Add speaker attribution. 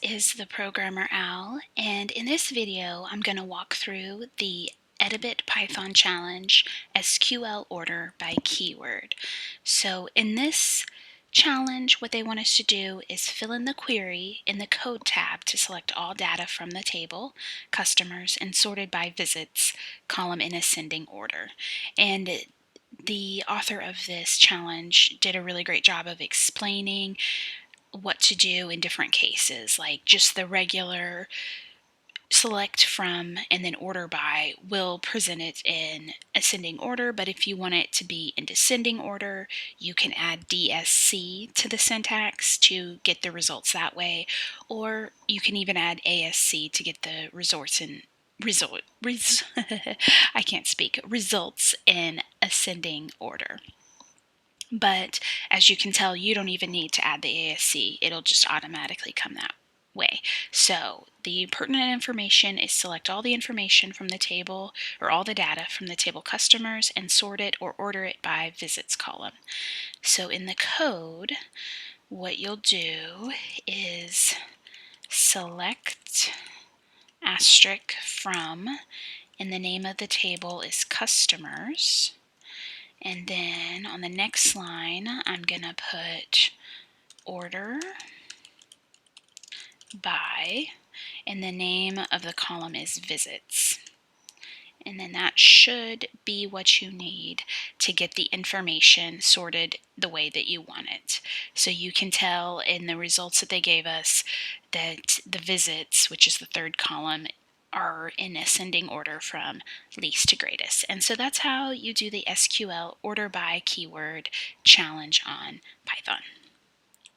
Speaker 1: is the programmer Al, and in this video I'm going to walk through the Edabit Python challenge SQL order by keyword. So in this challenge, what they want us to do is fill in the query in the code tab to select all data from the table, customers, and sorted by visits column in ascending order. And the author of this challenge did a really great job of explaining what to do in different cases, like just the regular select from and then order by will present it in ascending order, but if you want it to be in descending order, you can add DSC to the syntax to get the results that way, or you can even add ASC to get the results in I can't speak, results in ascending order. But as you can tell, you don't even need to add the ASC. It'll just automatically come that way. So the pertinent information is select all the information from the table, or all the data from the table customers, and sort it or order it by visits column. So in the code, what you'll do is select asterisk from, and the name of the table is customers. And then on the next line, I'm going to put order by, and the name of the column is visits. And then that should be what you need to get the information sorted the way that you want it. So you can tell in the results that they gave us that the visits, which is the third column, are in ascending order from least to greatest. And so that's how you do the SQL order by keyword challenge on Python.